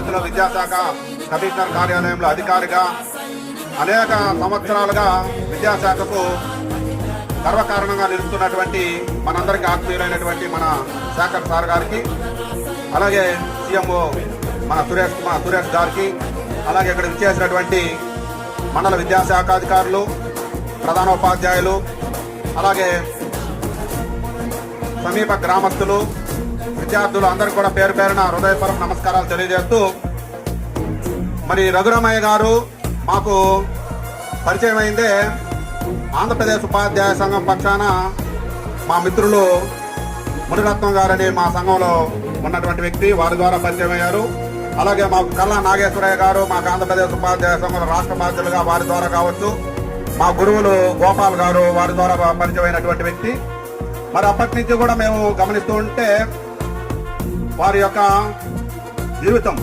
అమరావతిలో విద్యాశాఖ కమిషనర్ కార్యాలయంలో అధికారిగా అనేక సంవత్సరాలుగా విద్యాశాఖకు గర్వకారణంగా నిలుస్తున్నటువంటి మనందరికీ ఆత్మీయులైనటువంటి మన శేఖర్ సార్ గారికి, అలాగే సీఎంఓ మన సురేష్ గారికి, అలాగే ఇక్కడ విచ్చేసినటువంటి మండల విద్యాశాఖ అధికారులు, ప్రధానోపాధ్యాయులు, అలాగే సమీప గ్రామస్తులు, విద్యార్థులు అందరికీ కూడా పేరు పేరున హృదయపూర్వక నమస్కారాలు తెలియజేస్తూ, మరి రఘురామయ్య గారు మాకు పరిచయం అయిందే ఆంధ్రప్రదేశ్ ఉపాధ్యాయ సంఘం పక్షాన మా మిత్రులు మునిరత్నం గారని మా సంఘంలో ఉన్నటువంటి వ్యక్తి, వారి ద్వారా పరిచయం అయ్యారు. అలాగే మాకు కల్లా నాగేశ్వరయ్య గారు మాకు ఆంధ్రప్రదేశ్ ఉపాధ్యాయ సంఘంలో రాష్ట్ర బాధ్యులుగా వారి ద్వారా కావచ్చు, మా గురువులు గోపాల్ గారు వారి ద్వారా పరిచయం అయినటువంటి వ్యక్తి. మరి అప్పటి నుంచి కూడా మేము గమనిస్తూ ఉంటే వారి యొక్క జీవితం